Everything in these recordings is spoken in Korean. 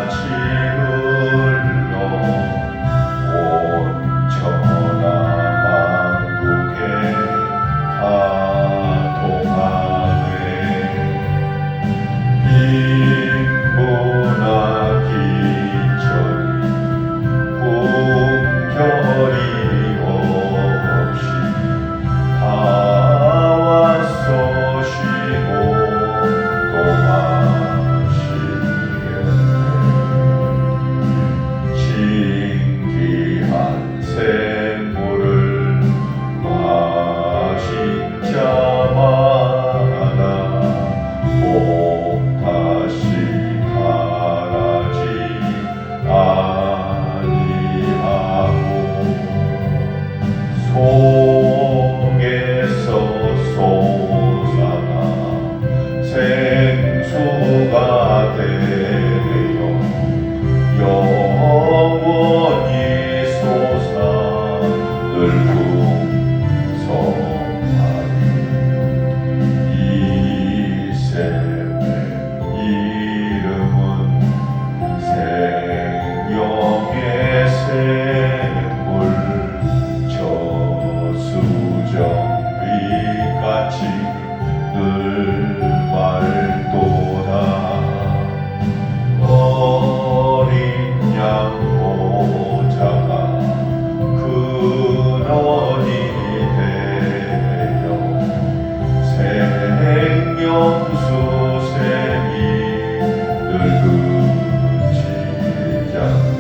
같이 흘러 온 천하 만국에 다 통하네. 빈부나 기천이 분결이 없이 다 왔어 쉬고 또 신기한 샘물을 마신 자마다 꼭 다시 가라지 아니하고 속에서 솟아나 생수가 되어 영원히 솟아 늘 풍성하리. 이 샘의 이름은 생명의 샘물, 저수정빛같이 늘 맑도다. 어린 양 보자가 근원이 되어 생명수샘이 늘 그치지 않네.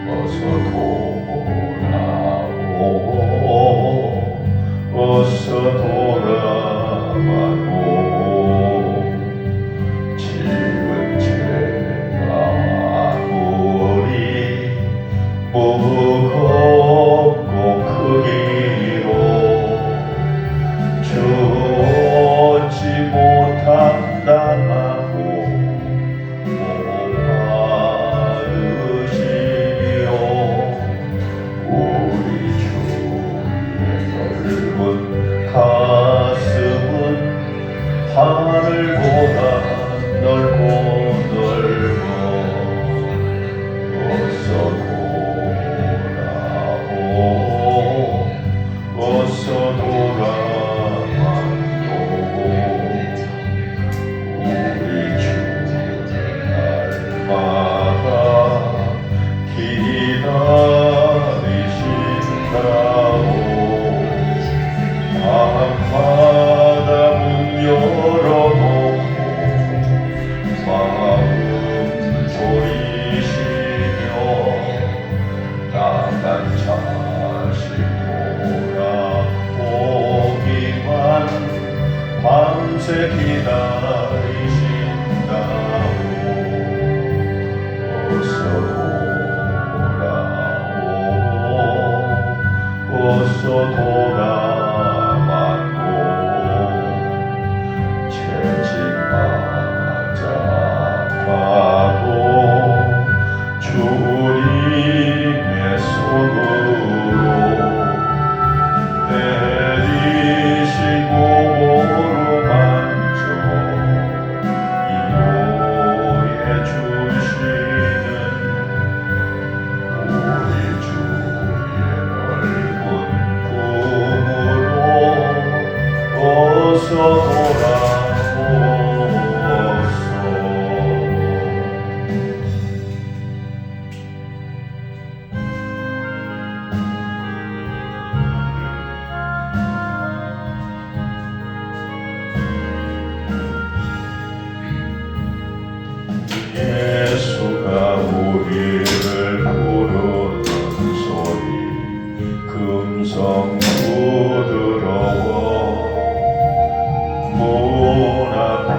어서 돌아오, 어서 돌아와오. 지은 죄가 아무리 무겁고 크기로 주지 못한다고 가슴은 하늘보다 넓고 넓어. 어서 돌아오, 어서 돌아와오. 우리 주 날마다 기다리신다오. 밤마다 문 열어놓고 마음 졸이시며 나간 자식 돌아오기만 밤새 기다리신다오. 어서 돌아오, 어서 돌아오. 주님의 손으로 내리시고 오르만져 이로해 주시는 우리 주의 넓은 품으로 어서 돌아오소서. 예수가 우리를 부르는 소리 금성 부드러워. 문 앞에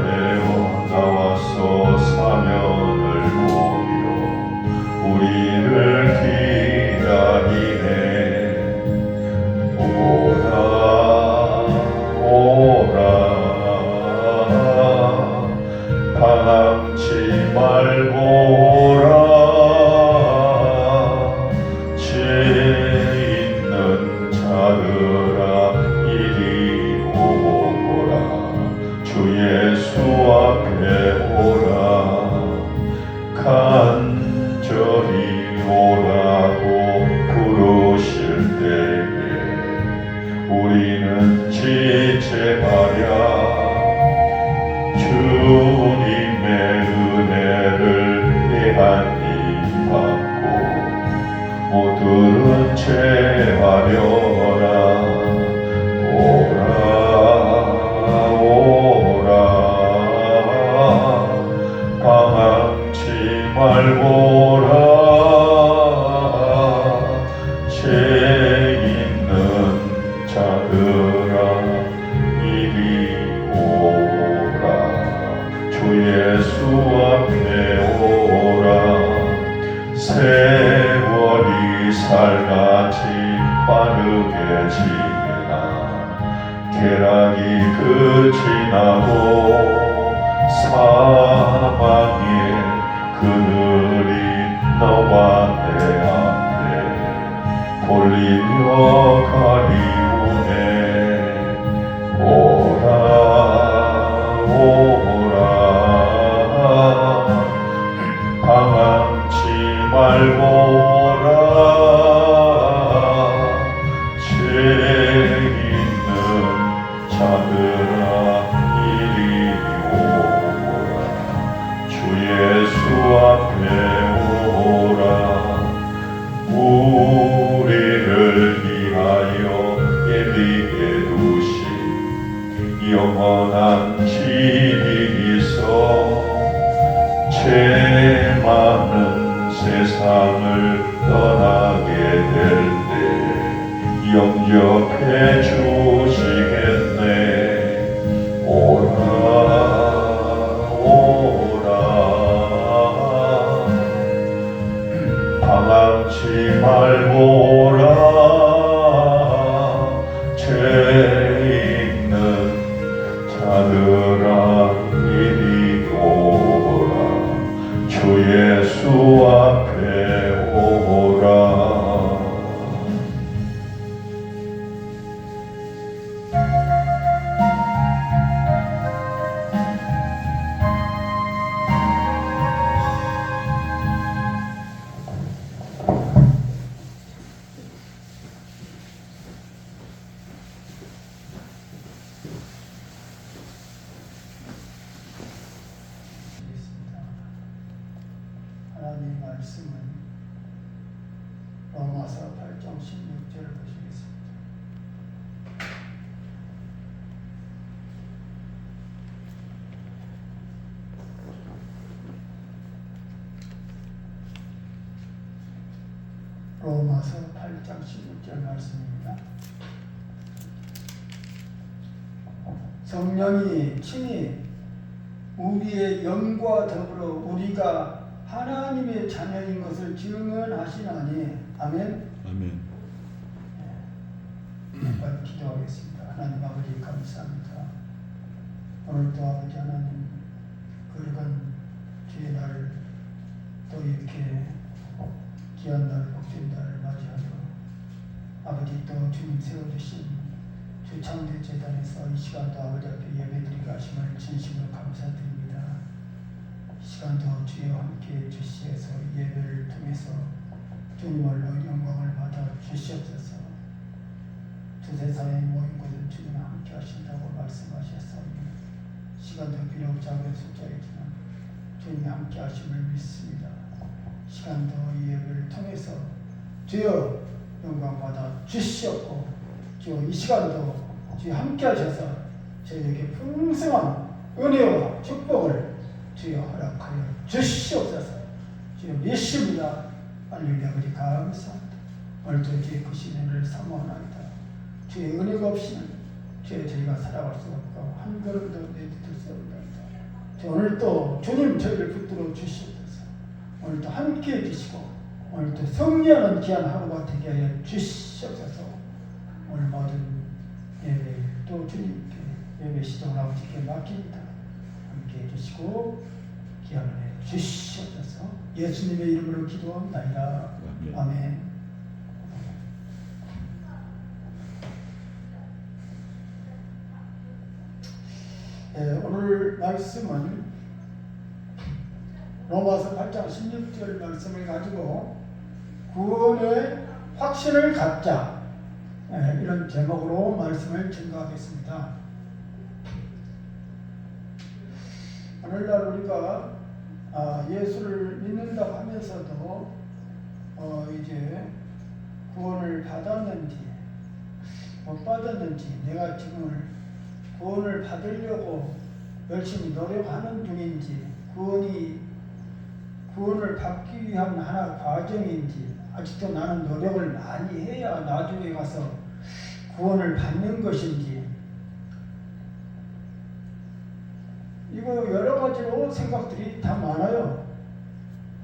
나와서 사면을 보며 우리를 기다리네. 오라 오라 다같이 말고라 죄 있는 자들아 이리 오거라 주 예수 앞에 오라 간절히 오라고 부르실 때에 우리는 지체하랴 주님의 은혜를 대한히 받고 모두는 죄하려라 오라 오라 방황치 말고라 죄 있는 자들아 이리 오라 주 예수 앞에 오라 세월이 살같이 빠르게 지나 계락이 끝이 나고 사망의 그늘이 너와 내 앞에 돌리며 가리우네 오라 오라 방황치 말고라 죄 있는 자들아 이리 오라 주 예수 앞에 오라 우리를 위하여 예비해 두신 영원한 집이 있어 죄 많은 세상을 떠나게 될 때 영접해 주시겠네 오라 오라 방황치 말고라 죄 있는 자들아 이리 오라 주 예수 앞에 오라 하나님의 말씀은 로마서 8장 16절을 보시겠습니다. 로마서 8장 16절 말씀입니다. 성령이 친히 우리의 영과 더불어 우리가 하나님의 자녀인 것을 증언하시나니 아멘. 아멘. 빨리 기도하겠습니다. 하나님 아버지 감사합니다. 오늘도 아버지 하나님 그러한 주의 날 또 이렇게 귀한 날 복된 날을 맞이하여 아버지 또 주님 세워주신 주 창대 재단에서 이 시간도 아버지 앞에 예배드리게 하심을 진심으로 감사드립니다. 이 시간도 주여 함께해 주시어서 예배를 통해서 주님을 영광을 받아 주시옵소서. 두 세상에 모인 곳은 주님 함께 하신다고 말씀하셨사오니 시간도 비록 작은 숫자이지만 주님이 함께 하심을 믿습니다. 시간도 이 예배를 통해서 주여 영광 받아 주시옵고 주여 이 시간도 주여 함께 하셔서 저희에게 풍성한 은혜와 축복을 주여 허락하여 주시옵소서. 주여 믿습니다. 할렐루야. 아버지 감사합니다. 오늘도 주의 크신 은혜를 사모하나이다. 주의 은혜가 없이는 주여 저희가 살아갈 수 없고 한 걸음도 내딛을 수 없나이다. 오늘도 주님 저희를 붙들어 주시옵소서. 오늘도 함께해 주시고 오늘도 승리하는 귀한 하루가 되게 하여 주시옵소서. 오늘 모든 예배 또 주님께 예배 시동을 아버지께 맡깁니다. 함께해 주시고 귀한 은혜 주시옵소서. 예수님의 이름으로 기도합나이다. 아멘. 오늘 말씀은 로마서 8장 16절 말씀을 가지고 구원의 확신을 갖자, 이런 제목으로 말씀을 증거하겠습니다. 오늘날 우리가 예수를 믿는다 하면서도 이제 구원을 받았는지 못 받았는지, 내가 지금 구원을 받으려고 열심히 노력하는 중인지, 구원을 받기 위한 하나 과정인지, 아직도 나는 노력을 많이 해야 나중에 가서 구원을 받는 것인지, 이거 여러 가지로 생각들이 다 많아요.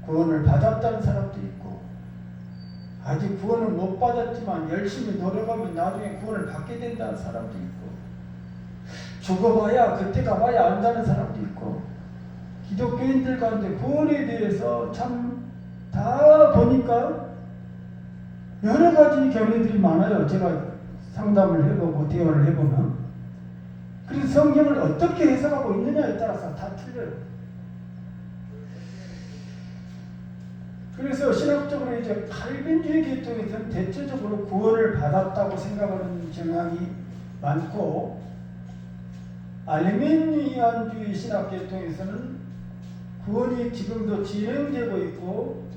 구원을 받았다는 사람도 있고, 아직 구원을 못 받았지만 열심히 노력하면 나중에 구원을 받게 된다는 사람도 있고, 죽어봐야 그때 가봐야 안다는 사람도 있고, 기독교인들 가운데 구원에 대해서 참 다 보니까 여러 가지 견해들이 많아요. 제가 상담을 해보고 대화를 해보면. 그래서 성경을 어떻게 해석하고 있느냐에 따라서 다 틀려요. 그래서 신학적으로 이제 칼빈주의 계통에서는 대체적으로 구원을 받았다고 생각하는 경향이 많고, 알레미니안주의 신학 계통에서는 구원이 지금도 진행되고 있고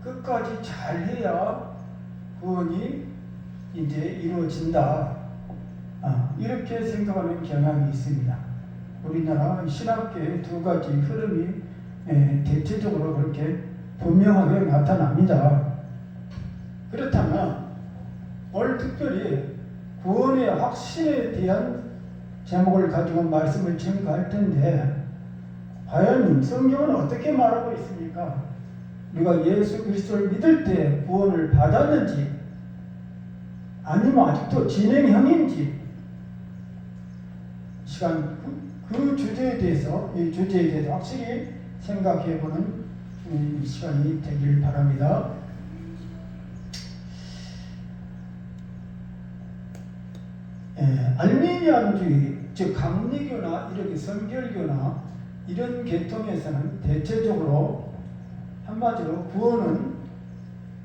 끝까지 잘해야 구원이 이제 이루어진다, 이렇게 생각하는 경향이 있습니다. 우리나라 신학계의 두 가지 흐름이 대체적으로 그렇게 분명하게 나타납니다. 그렇다면 오늘 특별히 구원의 확신에 대한 제목을 가지고 말씀을 증거할 텐데, 과연 성경은 어떻게 말하고 있습니까? 우리가 예수 그리스도를 믿을 때 구원을 받았는지, 아니면 아직도 진행형인지, 시간 그 주제에 대해서, 이 주제에 대해서 확실히 생각해보는 시간이 되길 바랍니다. 알미니안주의, 즉 감리교나 이렇게 성결교나 이런 계통에서는 대체적으로 한마디로 구원은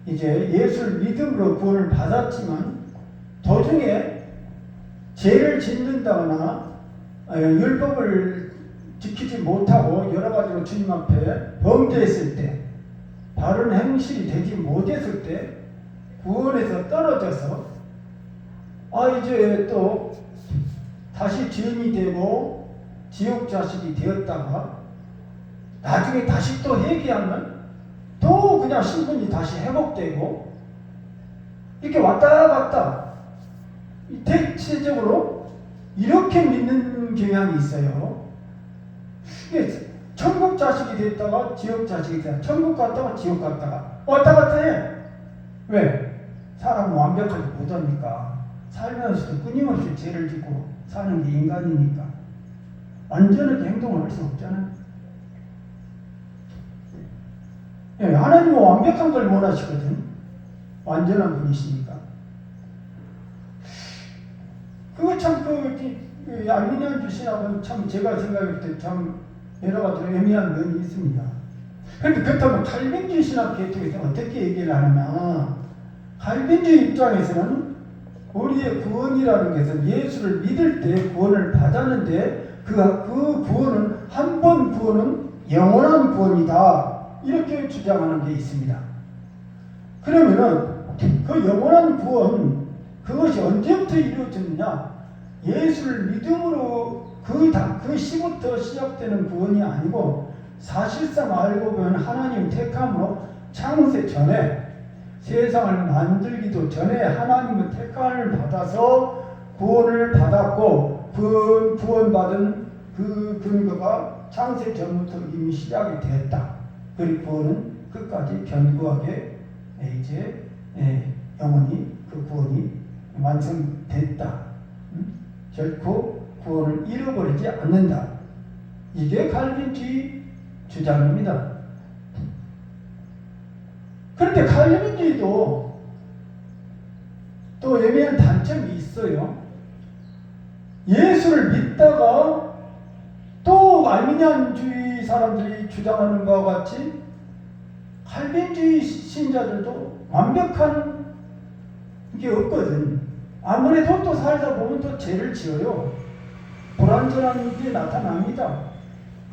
이제 예수를 믿음으로 구원을 받았지만 도중에 죄를 짓는다거나 율법을 지키지 못하고 여러 가지로 주님 앞에 범죄했을 때, 바른 행실이 되지 못했을 때 구원에서 떨어져서 이제 또 다시 죄인이 되고 지옥 자식이 되었다가 나중에 다시 또 회개하면 또 그냥 신분이 다시 회복되고, 이렇게 왔다 갔다 대체적으로 이렇게 믿는 경향이 있어요. 이게 천국 자식이 됐다가 지옥 자식이 됐다가, 천국 갔다가 지옥 갔다가 왔다 갔다 해. 왜? 사람은 완벽하지 못하니까. 살면서도 끊임없이 죄를 짓고 사는 게 인간이니까 완전하게 행동을 할 수 없잖아요. 하나님은 완벽한 걸 원하시거든. 완전한 분이시니까. 그거 참 알미니안 주신하고는 참 제가 생각할 때 참 여러 가지로 애매한 면이 있습니다. 그런데 그렇다면 칼빈주의 신학 계통에서 어떻게 얘기를 하느냐? 칼빈주의 입장에서는 우리의 구원이라는 것은 예수를 믿을 때 구원을 받았는데 그 구원은, 한 번 구원은 영원한 구원이다, 이렇게 주장하는 게 있습니다. 그러면은 그 영원한 구원, 그것이 언제부터 이루어졌느냐? 예수를 믿음으로 그 시부터 시작되는 구원이 아니고, 사실상 알고 보면 하나님 택함으로 창세 전에, 세상을 만들기도 전에 하나님의 택함을 받아서 구원을 받았고, 그 구원받은 그 근거가 창세 전부터 이미 시작이 됐다. 그리고 구원은 끝까지 견고하게 이제 영원히 그 구원이 완성됐다. 결코 구원을 잃어버리지 않는다. 이게 칼빈주의 주장입니다. 그런데 칼빈주의도 또 애매한 단점이 있어요. 예수를 믿다가 또 알미니안주의 사람들이 주장하는 것과 같이 칼빈주의 신자들도 완벽한 게 없거든. 아무래도 또 살다 보면 또 죄를 지어요. 불완전한 게 나타납니다.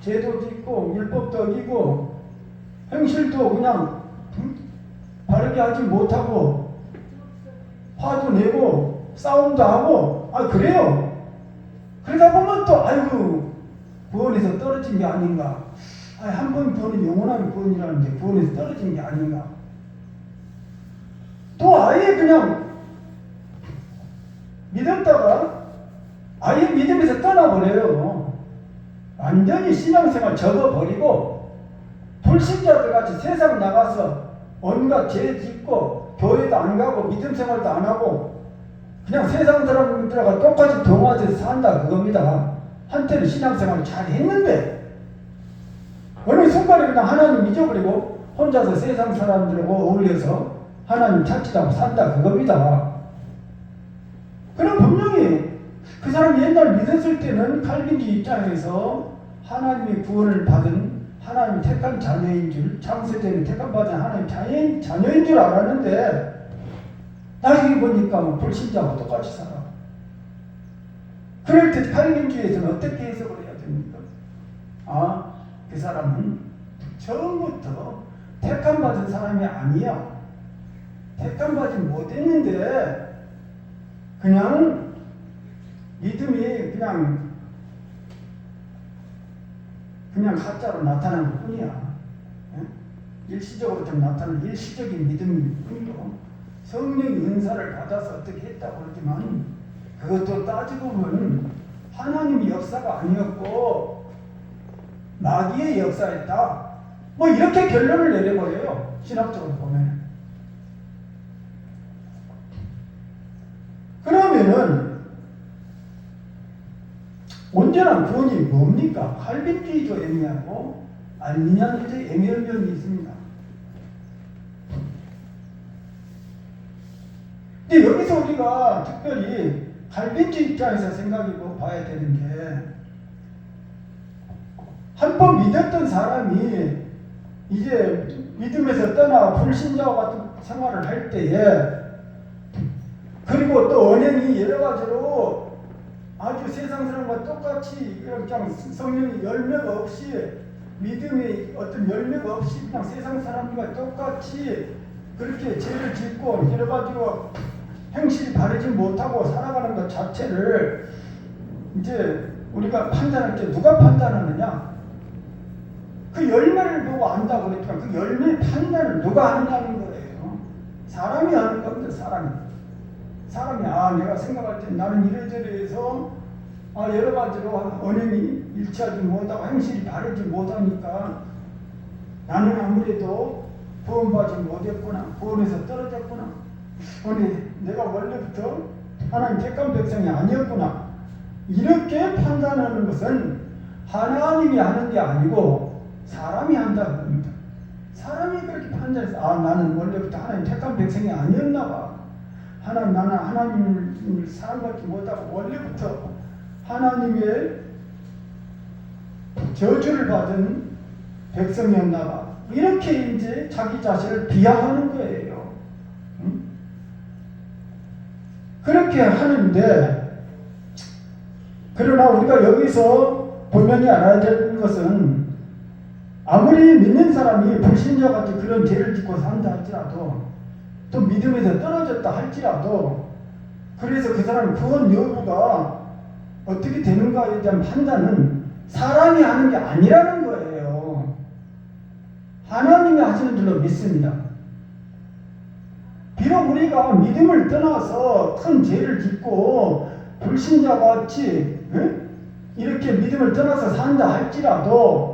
죄도 짓고 율법도 어기고 행실도 그냥 바르게 하지 못하고 화도 내고 싸움도 하고 그래요. 그러다 보면 또 아이고 구원에서 떨어진 게 아닌가. 한 번 구원은 영원한 구원이라는데 구원에서 떨어진 게 아닌가. 또 아예 그냥 믿었다가 아예 믿음에서 떠나버려요. 완전히 신앙생활 접어버리고 불신자들 같이 세상 나가서 온갖 죄 짓고 교회도 안 가고 믿음 생활도 안 하고 그냥 세상 사람들하고 똑같이 동화돼서 산다 그겁니다. 한때는 신앙생활을 잘 했는데 어느 순간에 그냥 하나님 잊어버리고 혼자서 세상 사람들하고 어울려서 하나님 찾지도 않고 산다 그겁니다. 그럼 분명히 그 사람이 옛날 믿었을 때는 칼빈주의 입장에서 하나님의 구원을 받은 하나님 택한 자녀인 줄, 창세 때는 택한 받은 하나님 자녀인 줄 알았는데 나중에 보니까 불신자하고 똑같이 살아. 그럴 때 칼빈주의에서는 어떻게 해석을 해야 됩니까? 그 사람은 처음부터 택한 받은 사람이 아니야. 택한 받지 못했는데 그냥 믿음이 그냥 가짜로 나타난 것 뿐이야. 일시적으로 좀 나타나는 일시적인 믿음일 뿐이고 성령의 은사를 받아서 어떻게 했다고 그러지만 그것도 따지고 보면 하나님의 역사가 아니었고 마귀의 역사였다. 이렇게 결론을 내려버려요. 신학적으로 보면. 그러면은 온전한 구원이 뭡니까? 칼빈주의도 애매하고 알미니안주의도 애매한 면이 있습니다. 근데 여기서 우리가 특별히 칼빈주의 입장에서 생각해 봐야 되는 게 한 번 믿었던 사람이 이제 믿음에서 떠나 불신자와 같은 생활을 할 때에 그리고 또 언행이 여러 가지로 아주 세상 사람과 똑같이 그냥 성령의 열매가 없이 믿음의 어떤 열매가 없이 그냥 세상 사람과 똑같이 그렇게 죄를 짓고 여러 가지로 행실이 바르지 못하고 살아가는 것 자체를 이제 우리가 판단할 때 누가 판단하느냐? 그 열매를 보고 안다고 그랬지만 그 열매 판단을 누가 한다는 거예요. 사람이 하는 겁니다. 사람이 내가 생각할 때 나는 이래저래해서 여러 가지로 언행이 일치하지 못하고 행실이 바르지 못하니까 나는 아무래도 구원받지 못했구나. 구원에서 떨어졌구나. 내가 원래부터 하나님 택한 백성이 아니었구나. 이렇게 판단하는 것은 하나님이 하는 게 아니고 사람이 한다는 겁니다. 사람이 그렇게 판단해서 나는 원래부터 하나님 택한 백성이 아니었나 봐. 나는 하나님을 사랑받지 못하고 원래부터 하나님의 저주를 받은 백성이었나 봐. 이렇게 이제 자기 자신을 비하하는 거예요. 그렇게 하는데 그러나 우리가 여기서 분명히 알아야 될 것은 아무리 믿는 사람이 불신자같이 그런 죄를 짓고 산다 할지라도 또 믿음에서 떨어졌다 할지라도 그래서 그 사람 구원 여부가 어떻게 되는가에 대한 판단은 사람이 하는 게 아니라는 거예요. 하나님이 하시는 줄로 믿습니다. 비록 우리가 믿음을 떠나서 큰 죄를 짓고 불신자같이 이렇게 믿음을 떠나서 산다 할지라도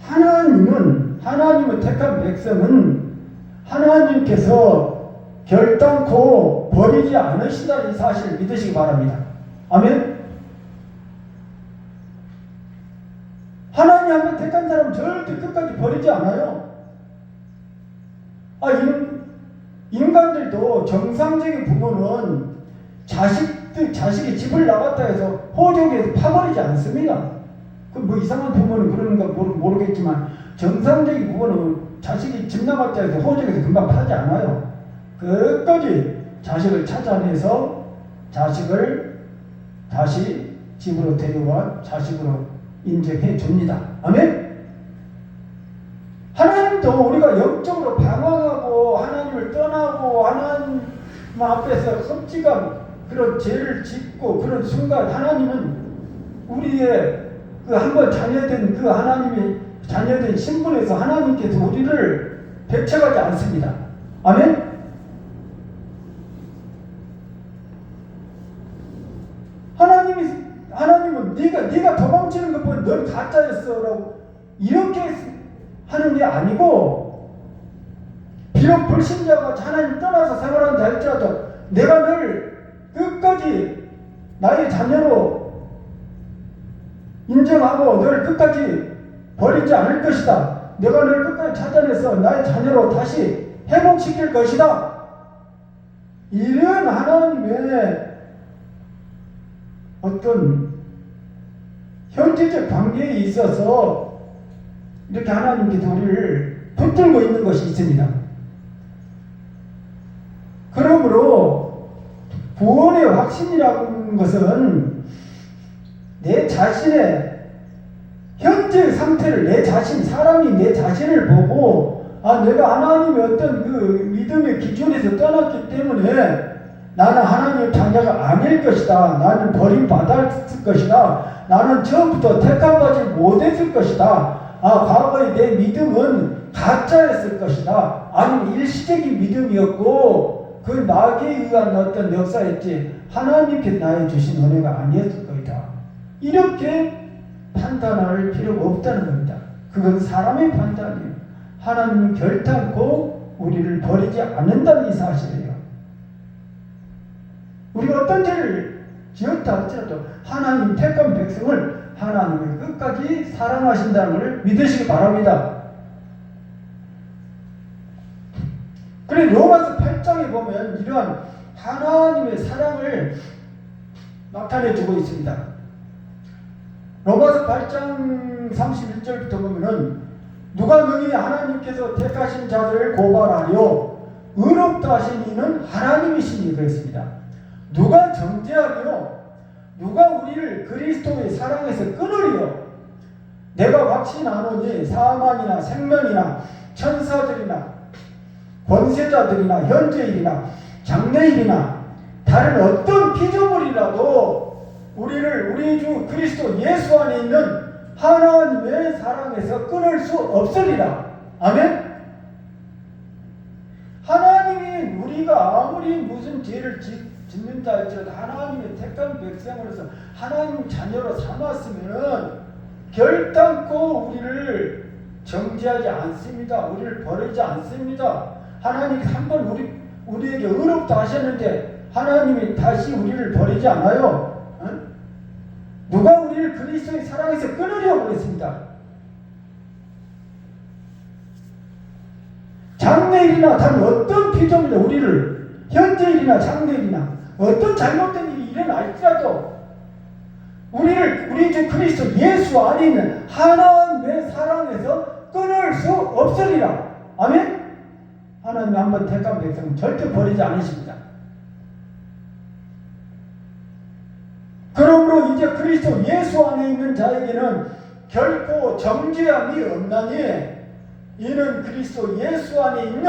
하나님의 택한 백성은 하나님께서 결단코 버리지 않으시다는 사실을 믿으시기 바랍니다. 아멘. 하나님 한번 택한 사람 절대 끝까지 버리지 않아요. 인간들도 정상적인 부모는 자식이 집을 나갔다 해서 호적에서 파버리지 않습니다. 뭐 이상한 부모는 그러는가 모르겠지만 정상적인 부모는 자식이 집 나갔다 해서 호적에서 금방 파지 않아요. 끝까지 자식을 찾아내서 자식을 다시 집으로 데려와 자식으로 인정해 줍니다. 아멘? 하나님도 우리가 영적으로 방황하고 하나님을 떠나고 하나님 앞에서 흠찍한 그런 죄를 짓고 그런 순간 하나님은 우리의 그 한번 자녀된 그 하나님의 자녀된 신분에서 하나님께서 우리를 배척하지 않습니다. 아멘? 하나님은 네가 도망치는 것 보니 넌 가짜였어라고 이렇게 하는 게 아니고, 비록 불신자가 하나님 떠나서 생활한다 할지라도 내가 널 끝까지 나의 자녀로 인정하고 널 끝까지 버리지 않을 것이다. 내가 널 끝까지 찾아내서 나의 자녀로 다시 회복시킬 것이다. 이런 하나님의 어떤 현재적 관계에 있어서 이렇게 하나님께서 우리를 붙들고 있는 것이 있습니다. 그러므로 구원의 확신이라는 것은 내 자신의 현재 상태를 사람이 내 자신을 보고 내가 하나님의 어떤 그 믿음의 기준에서 떠났기 때문에 나는 하나님의 자녀가 아닐 것이다. 나는 버림받았을 것이다. 나는 처음부터 택함받지 못했을 것이다. 과거의 내 믿음은 가짜였을 것이다. 아니면 일시적인 믿음이었고 그 낙에 의한 어떤 역사였지 하나님께서 나에 주신 은혜가 아니었을 것이다. 이렇게 판단할 필요가 없다는 겁니다. 그건 사람의 판단이에요. 하나님은 결단코 우리를 버리지 않는다는 이 사실이에요. 우리가 어떤 죄를 지었다 할지라도 하나님 택한 백성을 하나님을 끝까지 사랑하신다는 것을 믿으시기 바랍니다. 그래 로마서 8장에 보면 이러한 하나님의 사랑을 나타내주고 있습니다. 로마서 8장 31절부터 보면은 누가 능히 하나님께서 택하신 자들을 고발하려 의롭다 하신 이는 하나님이시니 그랬습니다. 누가 정죄하리요? 누가 우리를 그리스도의 사랑에서 끊으리요? 내가 확신하노니 사망이나 생명이나 천사들이나 권세자들이나 현재일이나 장래일이나 다른 어떤 피조물이라도 우리를 우리 주 그리스도 예수 안에 있는 하나님의 사랑에서 끊을 수 없으리라. 아멘? 하나님이 우리가 아무리 무슨 죄를 짓는다 할지라도 하나님의 택한 백성으로서 하나님 자녀로 삼았으면 결단코 우리를 정죄하지 않습니다. 우리를 버리지 않습니다. 하나님이 한번 우리에게 의롭다 하셨는데 하나님이 다시 우리를 버리지 않아요. 누가 우리를 그리스도의 사랑에서 끊으려고 했습니다. 장래일이나 다른 어떤 피조물이 우리를 현재일이나 장래일이나 어떤 잘못된 일이 일어날지라도 우리 주 그리스도 예수 안에 있는 하나님의 사랑에서 끊을 수 없으리라. 아멘? 하나님이 한번 택한 백성은 절대 버리지 않으십니다. 그러므로 이제 그리스도 예수 안에 있는 자에게는 결코 정죄함이 없나니 이는 그리스도 예수 안에 있는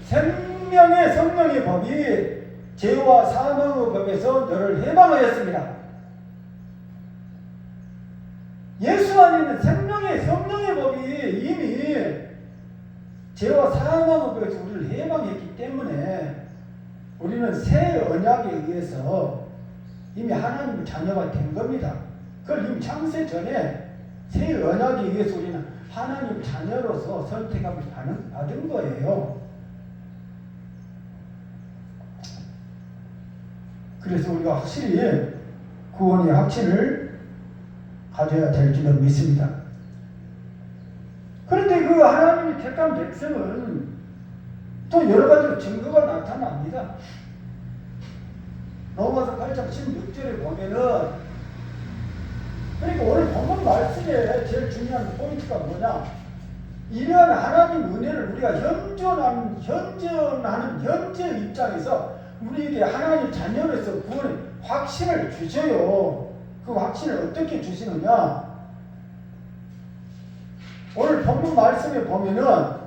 생명의 성령의 법이 죄와 사망의 법에서 너를 해방하였습니다. 예수 안에 있는 생명의 성령의 법이 이미 죄와 사망의 법에서 우리를 해방했기 때문에 우리는 새 언약에 의해서 이미 하나님의 자녀가 된 겁니다. 그걸 이미 창세 전에 새 언약에 의해서 우리는 하나님 자녀로서 선택함을 받은 거예요. 그래서 우리가 확실히 구원의 확신을 가져야 될 줄로 믿습니다. 그런데 그 하나님이 택한 백성은 또 여러 가지로 증거가 나타납니다. 로마서 8장 16절에 보면은, 그러니까 오늘 본문 말씀에 제일 중요한 포인트가 뭐냐? 이러한 하나님 은혜를 우리가 현존하는 현재 입장에서 우리에게 하나님 자녀로서 구원의 확신을 주셔요. 그 확신을 어떻게 주시느냐? 오늘 본문 말씀에 보면은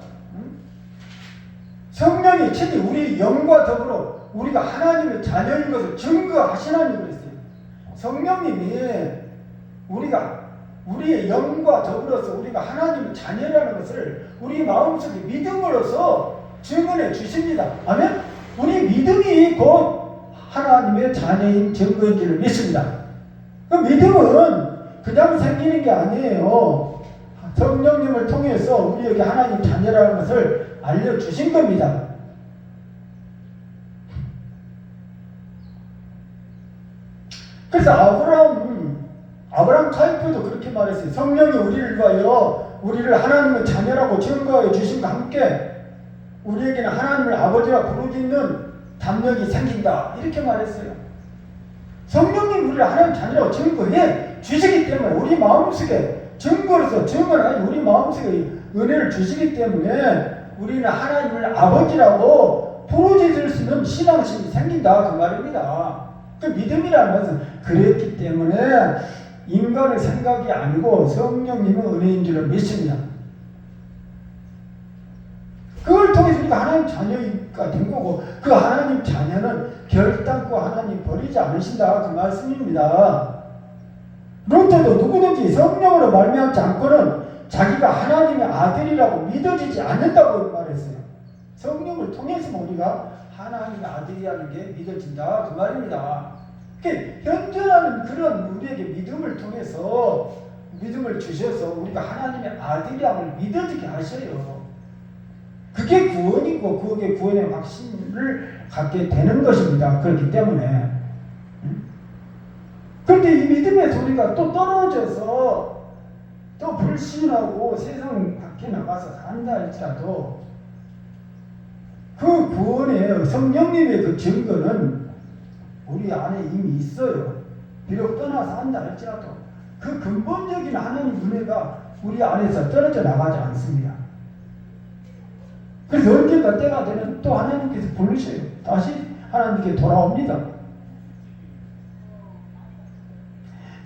성령이 친히 우리 영과 더불어 우리가 하나님의 자녀인 것을 증거하시나니 그랬어요. 성령님이 우리의 영과 더불어서 우리가 하나님의 자녀라는 것을 우리 마음속에 믿음으로써 증언해 주십니다. 아멘? 우리 믿음이 곧 하나님의 자녀인 증거인 줄을 믿습니다. 그 믿음은 그냥 생기는 게 아니에요. 성령님을 통해서 우리에게 하나님 자녀라는 것을 알려주신 겁니다. 그래서 아브라함 카이프도 그렇게 말했어요. 성령이 우리를 위하여 우리를 하나님의 자녀라고 증거해 주심과 함께 우리에게는 하나님을 아버지라 부르짖는 담력이 생긴다. 이렇게 말했어요. 성령님 우리를 하나님 자녀라고 증거해 주시기 때문에 우리 마음속에 증거로서 증거는 우리 마음속에 은혜를 주시기 때문에 우리는 하나님을 아버지라고 부르짖을 수 있는 신앙심이 생긴다. 그 말입니다. 그 믿음이라는 것은 그랬기 때문에 인간의 생각이 아니고 성령님의 은혜인 줄을 믿습니다. 그걸 통해서 우리가 하나님 자녀가 된 거고 그 하나님 자녀는 결단코 하나님 버리지 않으신다. 그 말씀입니다. 롯데도 누구든지 성령으로 말미암지 않고는 자기가 하나님의 아들이라고 믿어지지 않는다고 말했어요. 성령을 통해서만 우리가 하나님의 아들이라는 게 믿어진다. 그 말입니다. 현존하는 그런 우리에게 믿음을 통해서 믿음을 주셔서 우리가 하나님의 아들이함을 믿어지게 하셔요. 그게 구원이고 그게 구원의 확신을 갖게 되는 것입니다. 그렇기 때문에 그런데 이 믿음의 소리가 또 떨어져서 또 불신하고 세상 밖에 나가서 산다 할지라도 그 구원의 성령님의 그 증거는 우리 안에 이미 있어요. 비록 떠나서 한다 할지라도 그 근본적인 하나님 은혜가 우리 안에서 떨어져 나가지 않습니다. 그래서 언젠가 때가 되면 또 하나님께서 부르셔요. 다시 하나님께 돌아옵니다.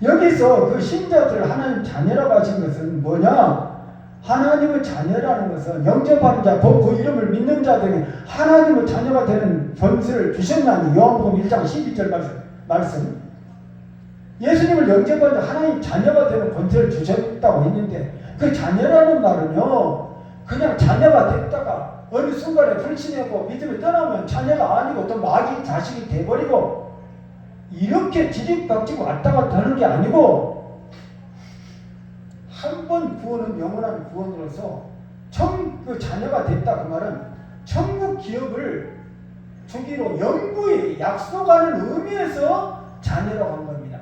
여기서 그 신자들 하나님 자녀라고 하신 것은 뭐냐? 하나님의 자녀라는 것은 영접하는 자, 그 이름을 믿는 자들에게 하나님의 자녀가 되는 권세를 주셨나니 요한복음 1장 12절 말씀. 예수님을 영접하는 자 하나님 자녀가 되는 권세를 주셨다고 했는데 그 자녀라는 말은요 그냥 자녀가 됐다가 어느 순간에 불신하고 믿음이 떠나면 자녀가 아니고 또 마귀 자식이 돼버리고 이렇게 지직박지고 왔다 갔다 하는 게 아니고 한 번 구원은 영원한 구원으로서 그 자녀가 됐다 그 말은 천국 기업을 주기로 영구히 약속하는 의미에서 자녀라고 한 겁니다.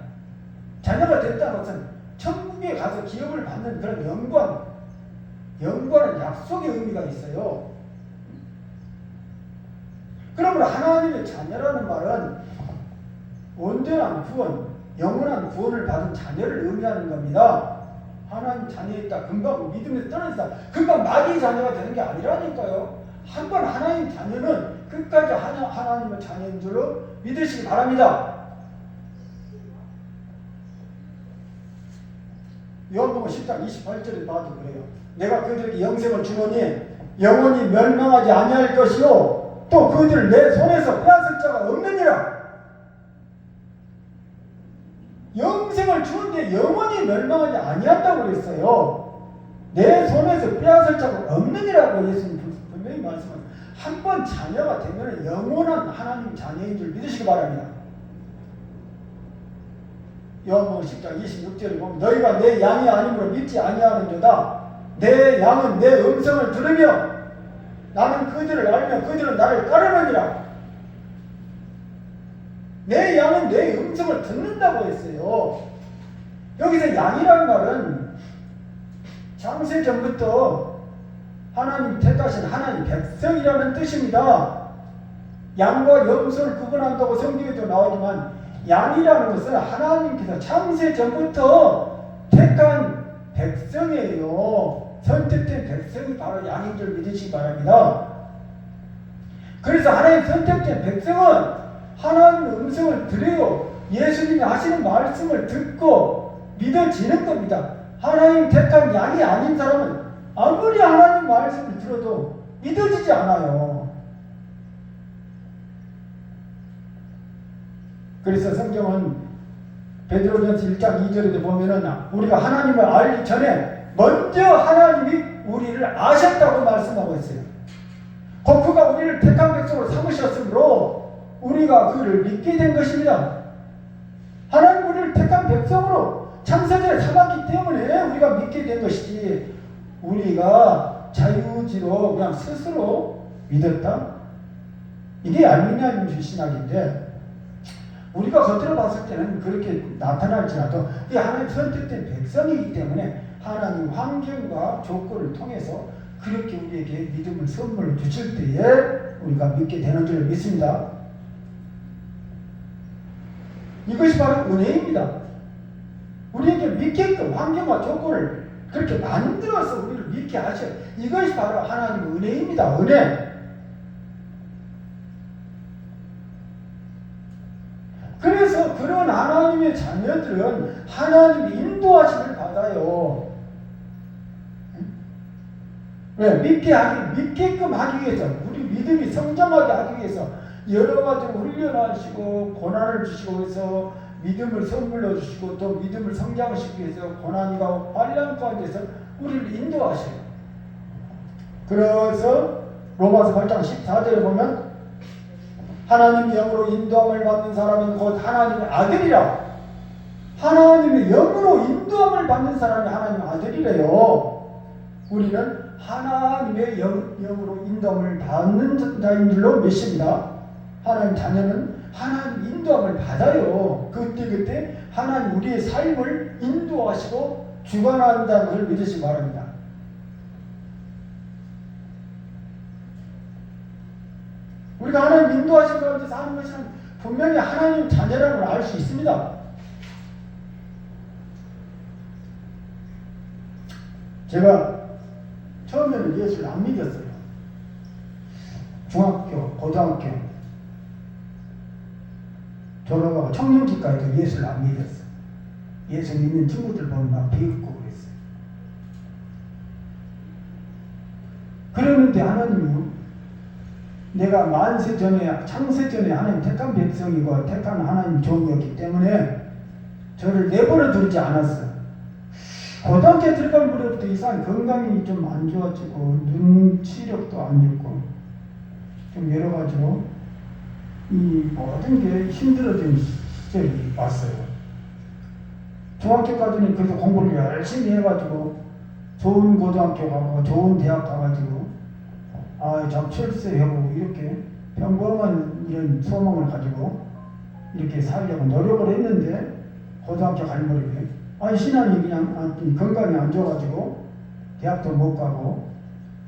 자녀가 됐다는 것은 천국에 가서 기업을 받는 그런 영광은 약속의 의미가 있어요. 그러므로 하나님의 자녀라는 말은 온전한 구원, 영원한 구원을 받은 자녀를 의미하는 겁니다. 하나님 자녀에 있다. 금방 믿음에서 떠나있다. 금방 마귀 자녀가 되는 게 아니라니까요. 한번 하나님 자녀는 끝까지 하나님의 자녀인 줄로 믿으시기 바랍니다. 요한복음 10장 28절에 봐도 그래요. 내가 그들에게 영생을 주노니 영원히 멸망하지 아니할 것이요 또 그들을 내 손에서 빼앗을 자가 없느니라. 영생을 주는데 영원히 멸망하지 아니한다고 그랬어요. 내 손에서 빼앗을 자가 없느니라고 예수님 분명히 말씀하셨어요. 한 번 자녀가 되면 영원한 하나님 자녀인 줄 믿으시기 바랍니다. 요한복음 10장 26절에 보면 너희가 내 양이 아니므로 믿지 아니하는도다. 내 양은 내 음성을 들으며 나는 그들을 알며 그들은 나를 따르느니라. 내 양은 내 음성을 듣는다고 했어요. 여기서 양이라는 말은 창세 전부터 하나님 택하신 하나님 백성이라는 뜻입니다. 양과 염소를 구분한다고 성경에도 나오지만 양이라는 것은 하나님께서 창세 전부터 택한 백성이에요. 선택된 백성이 바로 양인 줄 믿으시기 바랍니다. 그래서 하나님 선택된 백성은 하나님의 음성을 들어요. 예수님이 하시는 말씀을 듣고 믿어지는 겁니다. 하나님 택한 양이 아닌 사람은 아무리 하나님 말씀을 들어도 믿어지지 않아요. 그래서 성경은 베드로전서 1장 2절에도 보면은 우리가 하나님을 알기 전에 먼저 하나님이 우리를 아셨다고 말씀하고 있어요. 그가 우리를 택한 백성으로 삼으셨으므로 우리가 그를 믿게 된 것입니다. 하나님 우리를 택한 백성으로 창세전에 삼았기 때문에 우리가 믿게 된 것이지 우리가 자유지로 그냥 스스로 믿었다? 이게 알미니아님 신학인데 우리가 겉으로 봤을 때는 그렇게 나타날지라도 이 하나님 선택된 백성이기 때문에 하나님 환경과 조건을 통해서 그렇게 우리에게 믿음을 선물로 주실 때에 우리가 믿게 되는 줄 믿습니다. 이것이 바로 은혜입니다. 우리에게 믿게끔 환경과 조건을 그렇게 만들어서 우리를 믿게 하셔. 이것이 바로 하나님의 은혜입니다. 은혜. 그래서 그런 하나님의 자녀들은 하나님의 인도하심을 받아요. 왜? 믿게끔 하기 위해서, 우리 믿음이 성장하게 하기 위해서 여러 가지 훈련하시고 고난을 주시고 해서 믿음을 선물로 주시고 또 믿음을 성장시키기 위해서 고난과 환난 가운데서 우리를 인도하셔요. 그래서 로마서 8장 14절에 보면 하나님의 영으로 인도함을 받는 사람은 곧 하나님의 아들이라. 하나님의 영으로 인도함을 받는 사람이 하나님의 아들이래요. 우리는 하나님의 영으로 인도함을 받는 자인 줄로 믿습니다. 하나님 자녀는 하나님 인도함을 받아요. 그때 하나님 우리의 삶을 인도하시고 주관한다는 것을 믿으시기 바랍니다. 우리가 하나님 인도하신 가운데 사는 것은 분명히 하나님 자녀라는 걸 알 수 있습니다. 제가 처음에는 예수를 안 믿었어요. 중학교, 고등학교 졸업하고 청년기까지도 예수를 안 믿었어요. 예수 믿는 친구들 보면 막 비웃고 그랬어요. 그러는데 하나님이요, 내가 만세 전에, 창세 전에 하나님 택한 백성이고 택한 하나님 종이었기 때문에 저를 내버려 두지 않았어요. 고등학교에 들어간 무렵부터 이상 건강이 좀 안 좋아지고 눈 시력도 안 좋고 좀 여러 가지로 이 모든 게 힘들어진 시절이 왔어요. 중학교까지는 그래도 공부를 열심히 해가지고 좋은 고등학교 가고 좋은 대학 가가지고 참 출세하고 이렇게 평범한 이런 소망을 가지고 이렇게 살려고 노력을 했는데 고등학교 갈 무렵에 신앙이 그냥 건강이 안 좋아가지고 대학도 못 가고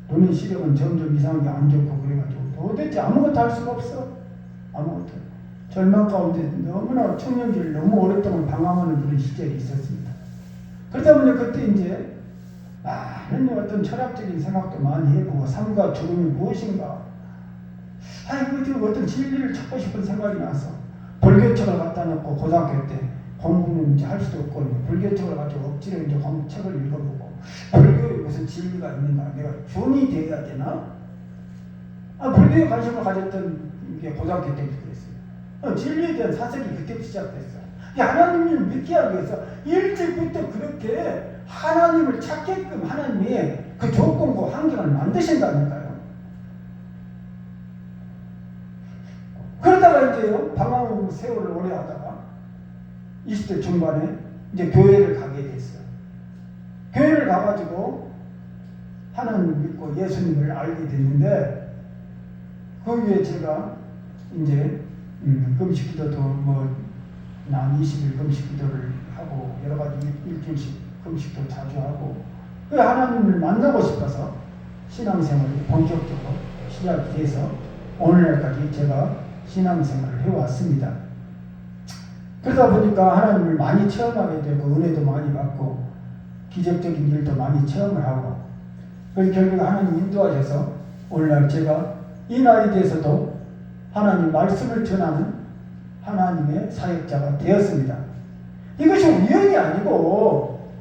눈의 시력은 점점 이상한 게 안 좋고 그래가지고 도대체 아무것도 할 수가 없어. 아무것도. 절망 가운데 너무나 청년기를 너무 오랫동안 방황하는 그런 시절이 있었습니다. 그러다 보니 그때 이제 많은 어떤 철학적인 생각도 많이 해보고 삶과 죽음이 무엇인가 어떤 진리를 찾고 싶은 생각이 나서 불교책을 갖다 놓고 고등학교 때 공부는 이제 할 수도 없고 불교책을 가지고 억지로 이제 책을 읽어보고 불교에 무슨 진리가 있는가, 내가 존이 되어야 되나? 불교에 관심을 가졌던 게 고등학교 때부터 그랬어요. 진리에 대한 사색이 그때부터 시작됐어요. 하나님을 믿게 하기 위해서 일찍부터 그렇게 하나님을 찾게끔 하나님이 그 조건과 환경을 만드신다니까요. 그러다가 이제요, 방황 세월을 오래 하다가 20대 중반에 이제 교회를 가게 됐어요. 교회를 가가지고 하나님을 믿고 예수님을 알게 됐는데 그 위에 제가 이제 금식 기도도 난 20일 금식 기도를 하고 여러 가지 일주일씩 금식도 자주 하고 그 하나님을 만나고 싶어서 신앙생활이 본격적으로 시작이 돼서 오늘날까지 제가 신앙생활을 해왔습니다. 그러다 보니까 하나님을 많이 체험하게 되고 은혜도 많이 받고 기적적인 일도 많이 체험을 하고 그래서 결국 하나님 인도하셔서 오늘날 제가 이 나이에 대해서도 하나님 말씀을 전하는 하나님의 사역자가 되었습니다. 이것이 우연이 아니고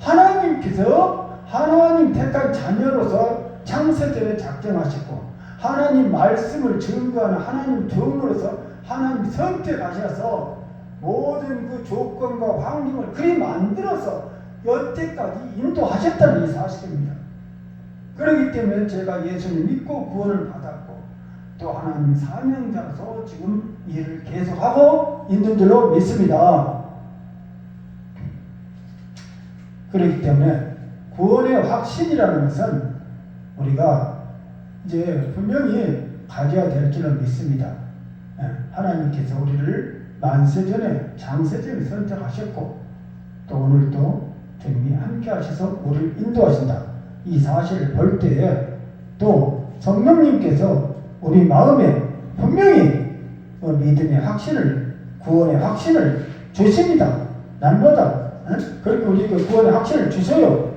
하나님께서 하나님 택한 자녀로서 창세전에 작정하시고 하나님 말씀을 증거하는 하나님 종으로서 하나님 선택하셔서 모든 그 조건과 환경을 그리 만들어서 여태까지 인도하셨다는 이 사실입니다. 그렇기 때문에 제가 예수를 믿고 구원을 받았고 또 하나님 사명자로서 지금 일을 계속하고 있는 줄로 믿습니다. 그렇기 때문에 구원의 확신이라는 것은 우리가 이제 분명히 가져야 될 줄로 믿습니다. 하나님께서 우리를 만세전에 장세전에 선택하셨고 또 오늘도 주님이 함께 하셔서 우리를 인도하신다. 이 사실을 볼 때에 또 성령님께서 우리 마음에 분명히 믿음의 확신을 구원의 확신을 주십니다. 날마다 그렇게 우리 그 구원의 확신을 주세요.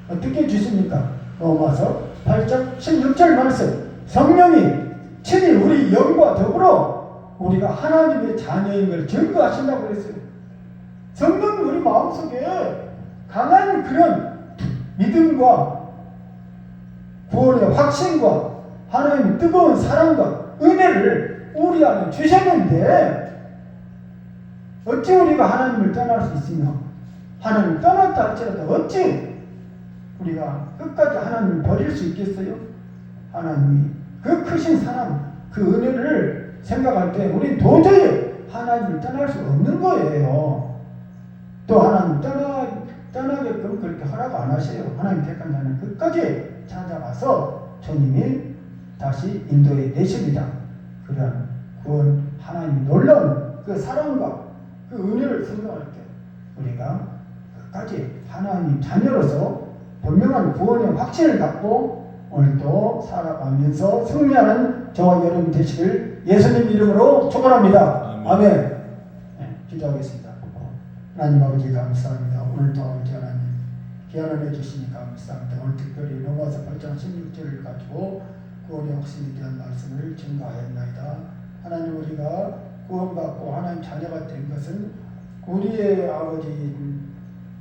어떻게 주십니까? 로마서 8장 16절 말씀 성령이 친히 우리 영과 더불어 우리가 하나님의 자녀인 걸 증거하신다고 그랬어요. 성령이 우리 마음속에 강한 그런 믿음과 구원의 확신과 하나님의 뜨거운 사랑과 은혜를 우리 안에 주셨는데 어찌 우리가 하나님을 떠날 수 있으며 하나님을 떠났다 할지라도 어찌 우리가 끝까지 하나님을 버릴 수 있겠어요? 하나님이 그 크신 사랑, 그 은혜를 생각할 때 우리는 도저히 하나님을 떠날 수 없는 거예요. 또 하나님 떠나게끔 그렇게 허락 안 하세요. 하나님 택한 자는 끝까지 찾아가서 주님이 다시 인도해 내십니다. 그러한 구원 하나님 놀라운 그 사랑과 그 은혜를 생각할 때 우리가 끝까지 하나님 자녀로서 분명한 구원의 확신을 갖고 오늘도 살아가면서 승리하는 저와 여러분 되시길 예수님 이름으로 축원합니다. 아멘. 네, 기도하겠습니다. 하나님 아버지 감사합니다. 오늘도 아버지 하나님 귀한 은혜 주시니 감사합니다. 오늘 특별히 로마서 8장 16절을 가지고 구원의 확신에 대한 말씀을 증거하였나이다. 하나님 우리가 구원받고 하나님 자녀가 된 것은 우리의 아버지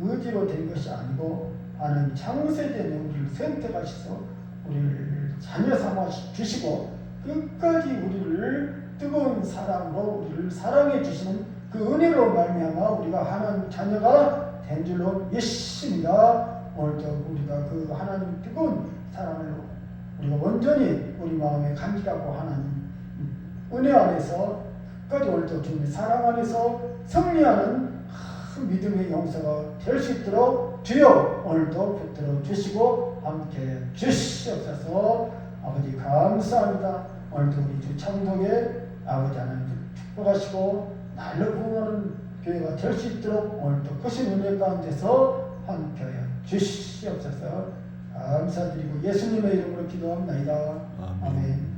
의지로 된 것이 아니고 하나님 창세전에 우리를 선택하셔서 우리를 자녀 삼아 주시고 끝까지 우리를 뜨거운 사랑으로 우리를 사랑해 주시는 그 은혜로 말미암아 우리가 하나님 자녀가 된 줄로 믿습니다. 오늘도 우리가 그 하나님 뜨거운 사랑을 우리가 온전히 우리 마음에 간직하고 하나님 은혜 안에서 끝까지 오늘도 주님의 사랑 안에서 승리하는 믿음의 용서가 될 수 있도록 주여 오늘도 붙들어 주시고 함께 주시옵소서. 아버지 감사합니다. 오늘도 우리 주 창동에 아버지 하나님 축복하시고 날로 부흥하는 교회가 될 수 있도록 오늘도 크신 은혜 가운데서 함께하여 주시옵소서. 감사드리고 예수님의 이름으로 기도합니다. 아멘.